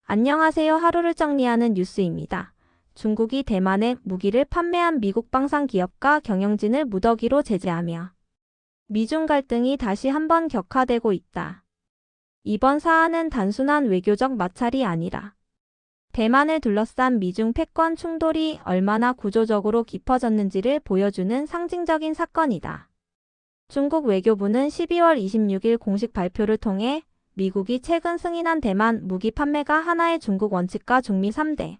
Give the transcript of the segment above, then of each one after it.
안녕하세요. 하루를 정리하는 뉴스입니다. 중국이 대만에 무기를 판매한 미국 방산 기업과 경영진을 무더기로 제재하며 미중 갈등이 다시 한번 격화되고 있다. 이번 사안은 단순한 외교적 마찰이 아니라 대만을 둘러싼 미중 패권 충돌이 얼마나 구조적으로 깊어졌는지를 보여주는 상징적인 사건이다. 중국 외교부는 12월 26일 공식 발표를 통해 미국이 최근 승인한 대만 무기 판매가 하나의 중국 원칙과 중미 3대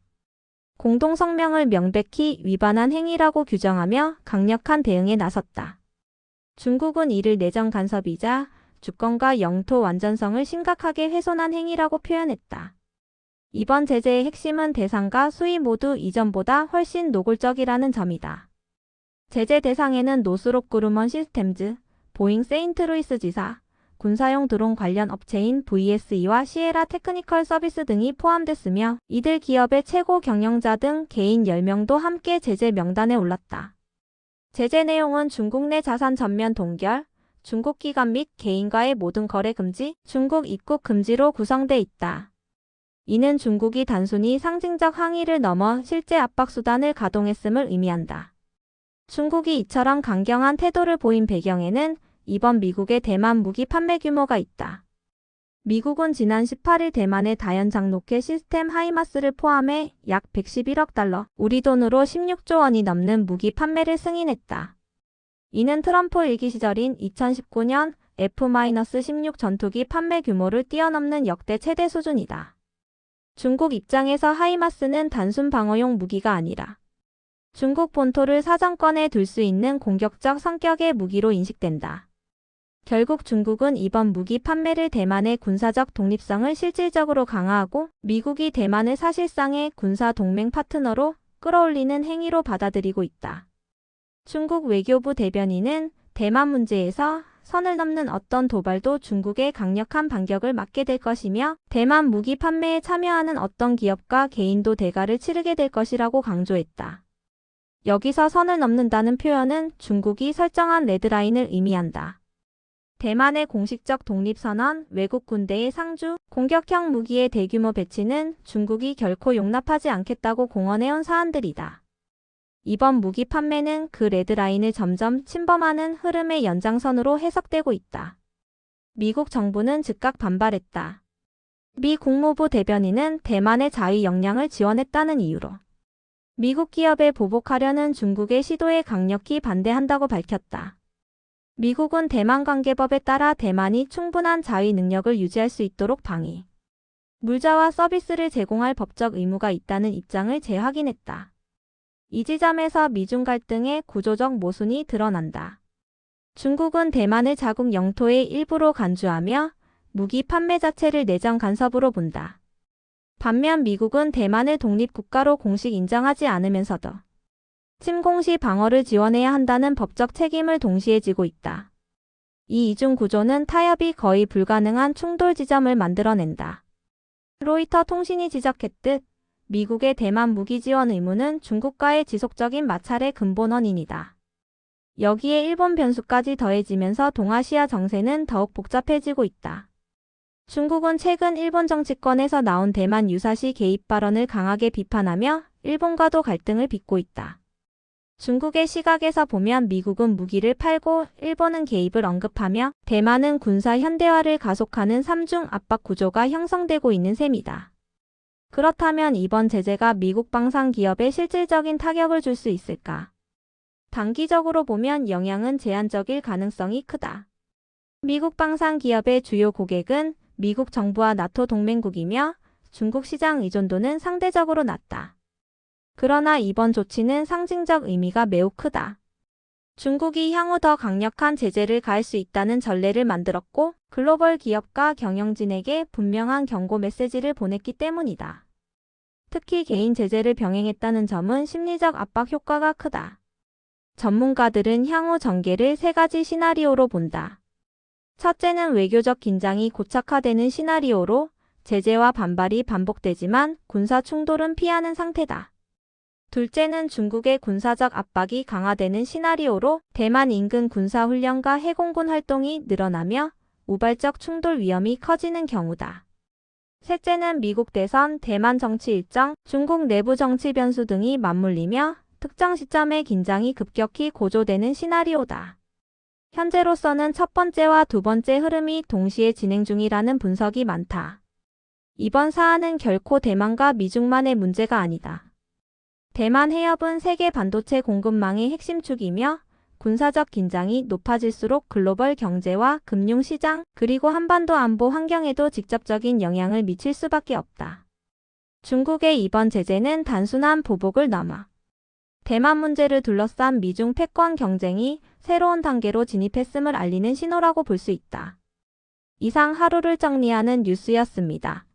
공동성명을 명백히 위반한 행위라고 규정하며 강력한 대응에 나섰다. 중국은 이를 내정 간섭이자 주권과 영토 완전성을 심각하게 훼손한 행위라고 표현했다. 이번 제재의 핵심은 대상과 수위 모두 이전보다 훨씬 노골적이라는 점이다. 제재 대상에는 노스롭 그루먼 시스템즈, 보잉 세인트루이스 지사, 군사용 드론 관련 업체인 VSE와 시에라 테크니컬 서비스 등이 포함됐으며 이들 기업의 최고 경영자 등 개인 10명도 함께 제재 명단에 올랐다. 제재 내용은 중국 내 자산 전면 동결, 중국 기관 및 개인과의 모든 거래 금지, 중국 입국 금지로 구성돼 있다. 이는 중국이 단순히 상징적 항의를 넘어 실제 압박 수단을 가동했음을 의미한다. 중국이 이처럼 강경한 태도를 보인 배경에는 이번 미국의 대만 무기 판매 규모가 있다. 미국은 지난 18일 대만의 다연장 로켓 시스템 하이마스를 포함해 약 111억 달러, 우리 돈으로 16조 원이 넘는 무기 판매를 승인했다. 이는 트럼프 일기 시절인 2019년 F-16 전투기 판매 규모를 뛰어넘는 역대 최대 수준이다. 중국 입장에서 하이마스는 단순 방어용 무기가 아니라 중국 본토를 사정권에 둘 수 있는 공격적 성격의 무기로 인식된다. 결국 중국은 이번 무기 판매를 대만의 군사적 독립성을 실질적으로 강화하고 미국이 대만을 사실상의 군사 동맹 파트너로 끌어올리는 행위로 받아들이고 있다. 중국 외교부 대변인은 대만 문제에서 선을 넘는 어떤 도발도 중국의 강력한 반격을 맞게 될 것이며 대만 무기 판매에 참여하는 어떤 기업과 개인도 대가를 치르게 될 것이라고 강조했다. 여기서 선을 넘는다는 표현은 중국이 설정한 레드라인을 의미한다. 대만의 공식적 독립선언, 외국 군대의 상주, 공격형 무기의 대규모 배치는 중국이 결코 용납하지 않겠다고 공언해온 사안들이다. 이번 무기 판매는 그 레드라인을 점점 침범하는 흐름의 연장선으로 해석되고 있다. 미국 정부는 즉각 반발했다. 미 국무부 대변인은 대만의 자위 역량을 지원했다는 이유로 미국 기업에 보복하려는 중국의 시도에 강력히 반대한다고 밝혔다. 미국은 대만관계법에 따라 대만이 충분한 자위 능력을 유지할 수 있도록 방위, 물자와 서비스를 제공할 법적 의무가 있다는 입장을 재확인했다. 이 지점에서 미중 갈등의 구조적 모순이 드러난다. 중국은 대만을 자국 영토의 일부로 간주하며 무기 판매 자체를 내정 간섭으로 본다. 반면 미국은 대만을 독립국가로 공식 인정하지 않으면서도 침공시 방어를 지원해야 한다는 법적 책임을 동시에 지고 있다. 이 이중 구조는 타협이 거의 불가능한 충돌 지점을 만들어낸다. 로이터 통신이 지적했듯 미국의 대만 무기 지원 의무는 중국과의 지속적인 마찰의 근본 원인이다. 여기에 일본 변수까지 더해지면서 동아시아 정세는 더욱 복잡해지고 있다. 중국은 최근 일본 정치권에서 나온 대만 유사시 개입 발언을 강하게 비판하며 일본과도 갈등을 빚고 있다. 중국의 시각에서 보면 미국은 무기를 팔고 일본은 개입을 언급하며 대만은 군사 현대화를 가속하는 삼중 압박 구조가 형성되고 있는 셈이다. 그렇다면 이번 제재가 미국 방산 기업에 실질적인 타격을 줄 수 있을까? 단기적으로 보면 영향은 제한적일 가능성이 크다. 미국 방산 기업의 주요 고객은 미국 정부와 나토 동맹국이며 중국 시장 의존도는 상대적으로 낮다. 그러나 이번 조치는 상징적 의미가 매우 크다. 중국이 향후 더 강력한 제재를 가할 수 있다는 전례를 만들었고 글로벌 기업과 경영진에게 분명한 경고 메시지를 보냈기 때문이다. 특히 개인 제재를 병행했다는 점은 심리적 압박 효과가 크다. 전문가들은 향후 전개를 세 가지 시나리오로 본다. 첫째는 외교적 긴장이 고착화되는 시나리오로 제재와 반발이 반복되지만 군사 충돌은 피하는 상태다. 둘째는 중국의 군사적 압박이 강화되는 시나리오로 대만 인근 군사훈련과 해공군 활동이 늘어나며 우발적 충돌 위험이 커지는 경우다. 셋째는 미국 대선, 대만 정치 일정, 중국 내부 정치 변수 등이 맞물리며 특정 시점에 긴장이 급격히 고조되는 시나리오다. 현재로서는 첫 번째와 두 번째 흐름이 동시에 진행 중이라는 분석이 많다. 이번 사안은 결코 대만과 미중만의 문제가 아니다. 대만 해협은 세계 반도체 공급망의 핵심 축이며 군사적 긴장이 높아질수록 글로벌 경제와 금융시장 그리고 한반도 안보 환경에도 직접적인 영향을 미칠 수밖에 없다. 중국의 이번 제재는 단순한 보복을 넘어 대만 문제를 둘러싼 미중 패권 경쟁이 새로운 단계로 진입했음을 알리는 신호라고 볼 수 있다. 이상 하루를 정리하는 뉴스였습니다.